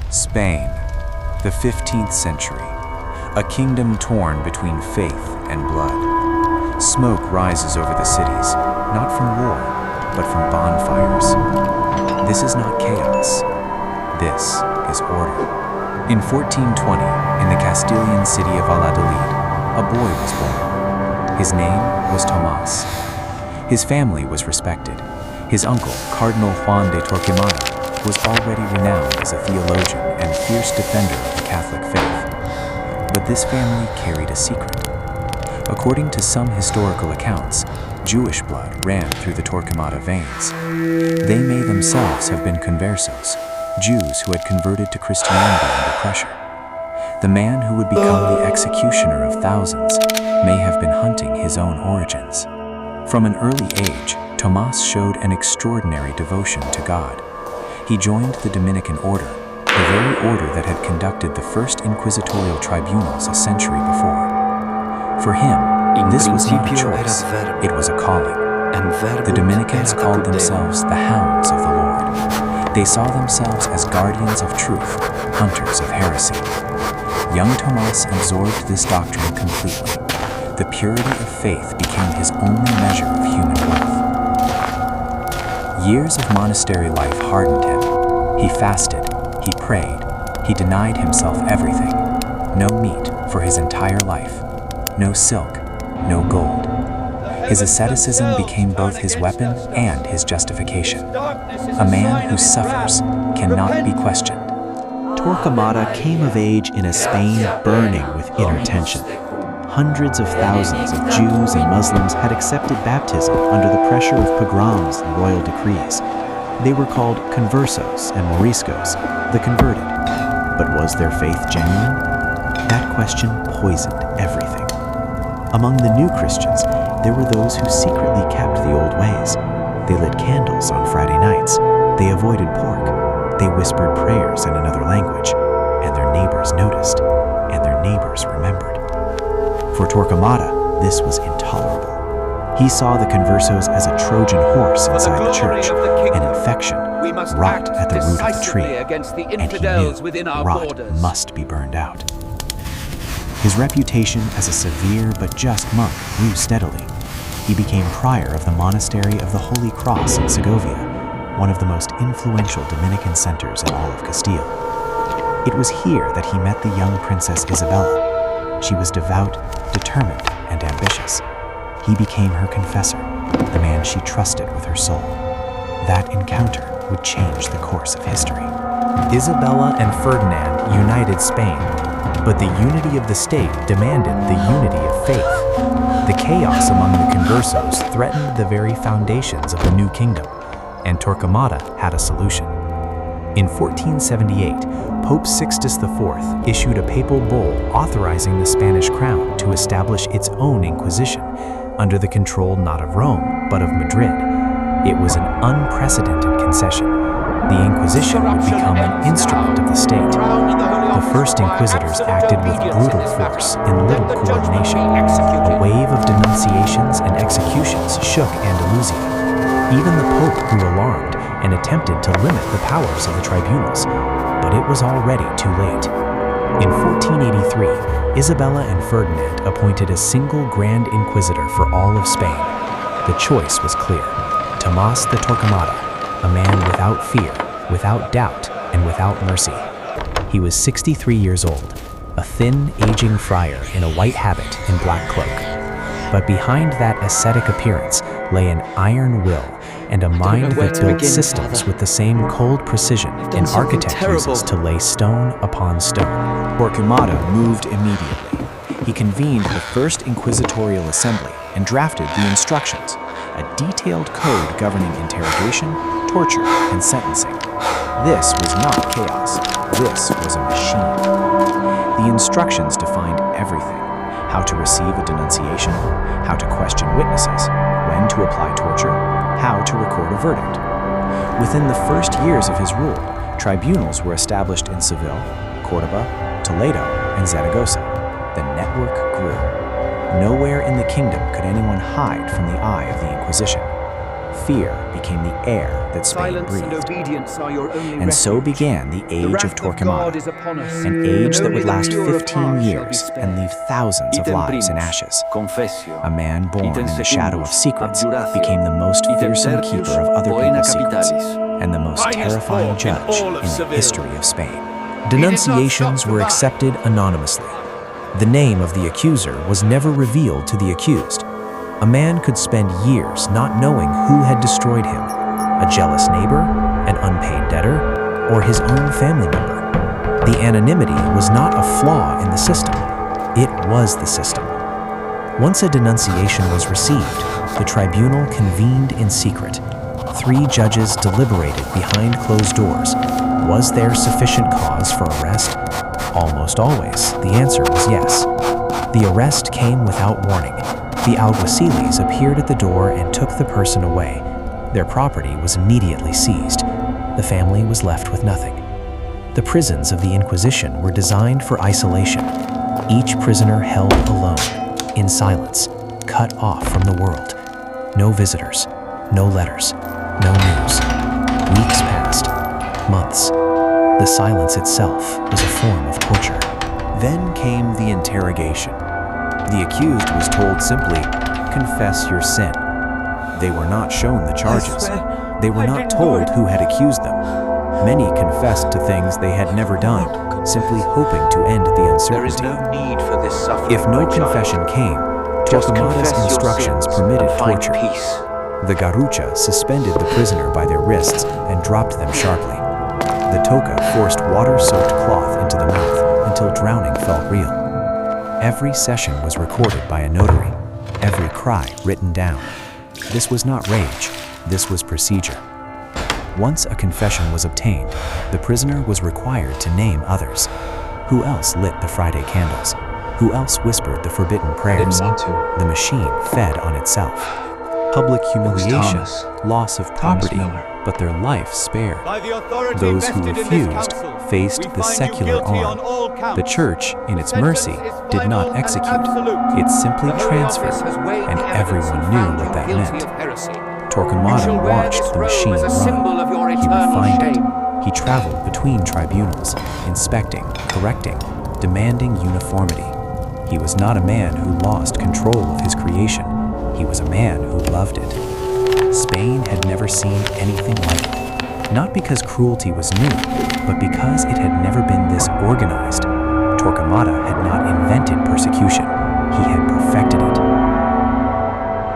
Spain, the 15th century, a kingdom torn between faith and blood. Smoke rises over the cities, not from war, but from bonfires. This is not chaos. This is order. In 1420, in the Castilian city of Valladolid, a boy was born. His name was Tomás. His family was respected. His uncle, Cardinal Juan de Torquemada, was already renowned as a theologian and fierce defender of the Catholic faith. But this family carried a secret. According to some historical accounts, Jewish blood ran through the Torquemada veins. They may themselves have been conversos, Jews who had converted to Christianity under pressure. The man who would become the executioner of thousands may have been hunting his own origins. From an early age, Tomás showed an extraordinary devotion to God. He joined the Dominican order, the very order that had conducted the first inquisitorial tribunals a century before. For him, this was not a choice, it was a calling. The Dominicans called themselves the Hounds of the Lord. They saw themselves as guardians of truth, hunters of heresy. Young Tomás absorbed this doctrine completely. The purity of faith became his only measure of human worth. Years of monastery life hardened him. He fasted, he prayed, he denied himself everything. No meat for his entire life, no silk, no gold. His asceticism became both his weapon and his justification. A man who suffers cannot be questioned. Torquemada came of age in a Spain burning with inner tension. Hundreds of thousands of Jews and Muslims had accepted baptism under the pressure of pogroms and royal decrees. They were called conversos and moriscos, the converted. But was their faith genuine? That question poisoned everything. Among the new Christians, there were those who secretly kept the old ways. They lit candles on Friday nights. They avoided pork. They whispered prayers in another language. And their neighbors noticed. And their neighbors remembered. For Torquemada, this was intolerable. He saw the conversos as a Trojan horse inside the church, an infection, rot at the root of the tree, and he knew rot must be burned out. His reputation as a severe but just monk grew steadily. He became prior of the monastery of the Holy Cross in Segovia, one of the most influential Dominican centers in all of Castile. It was here that he met the young Princess Isabella. She was devout, determined, and ambitious. He became her confessor, the man she trusted with her soul. That encounter would change the course of history. Isabella and Ferdinand united Spain, but the unity of the state demanded the unity of faith. The chaos among the conversos threatened the very foundations of the new kingdom, and Torquemada had a solution. In 1478, Pope Sixtus IV issued a papal bull authorizing the Spanish crown to establish its own Inquisition, under the control not of Rome, but of Madrid. It was an unprecedented concession. The Inquisition would become an instrument of the state. The first inquisitors acted with brutal force and little coordination. A wave of denunciations and executions shook Andalusia. Even the Pope grew alarmed and attempted to limit the powers of the tribunals, but it was already too late. In 1483, Isabella and Ferdinand appointed a single Grand Inquisitor for all of Spain. The choice was clear: Tomás de Torquemada, a man without fear, without doubt, and without mercy. He was 63 years old, a thin, aging friar in a white habit and black cloak. But behind that ascetic appearance lay an iron will and a mind that built systems with the same cold precision an architect uses to lay stone upon stone. Torquemada moved immediately. He convened the first inquisitorial assembly and drafted the instructions, a detailed code governing interrogation, torture, and sentencing. This was not chaos. This was a machine. The instructions defined everything: how to receive a denunciation, how to question witnesses, when to apply torture, how to record a verdict. Within the first years of his rule, tribunals were established in Seville, Córdoba, Toledo, and Zaragoza. The network grew. Nowhere in the kingdom could anyone hide from the eye of the Inquisition. Fear became the air that Spain Silence and breathed. obedience are your only And so refuge. began the The Age wrath of of God Torquemada, is upon us. an age that Only would the last pure of 15 heart shall be years spared. and leave thousands of lives in ashes. A man born in the shadow of secrets became the most fearsome keeper of other people's secrets and the most terrifying judge in the history of Spain. Denunciations were accepted anonymously. The name of the accuser was never revealed to the accused. A man could spend years not knowing who had destroyed him, a jealous neighbor, an unpaid debtor, or his own family member. The anonymity was not a flaw in the system. It was the system. Once a denunciation was received, the tribunal convened in secret. 3 judges deliberated behind closed doors. Was there sufficient cause for arrest? Almost always, the answer was yes. The arrest came without warning. The alguaciles appeared at the door and took the person away. Their property was immediately seized. The family was left with nothing. The prisons of the Inquisition were designed for isolation. Each prisoner held alone, in silence, cut off from the world. No visitors, no letters, no news. Weeks passed, months. The silence itself was a form of torture. Then came the interrogation. The accused was told simply, "Confess your sin." They were not shown the charges. They were not told who had accused them. Many confessed to things they had never done, simply hoping to end the There is uncertainty. no need for this suffering. If no my child. confession came, Just Torquemada's confess your instructions sins permitted and find torture. peace. The garrucha suspended the prisoner by their wrists and dropped them sharply. The toca forced water-soaked cloth into the mouth until drowning felt real. Every session was recorded by a notary, every cry written down. This was not rage, this was procedure. Once a confession was obtained, the prisoner was required to name others. Who else lit the Friday candles? Who else whispered the forbidden prayers? The machine fed on itself. Public humiliation, Thomas. loss of Thomas property, Miller. but their life spared. By the authority Those who vested in this refused council, faced we the find you secular guilty arm. on all counts. The church, in its Sentence mercy, is did final not and execute. absolute. It simply The Holy transferred, Office has weighed and the evidence everyone and knew found what you that guilty meant. of heresy. Torquemada You shall wear watched this the robe machine as a run. symbol of your He eternal refined it. shame. He traveled between tribunals, inspecting, correcting, demanding uniformity. He was not a man who lost control of his creation. He was a man who loved it. Spain had never seen anything like it. Not because cruelty was new, but because it had never been this organized. Torquemada had not invented persecution. He had perfected it.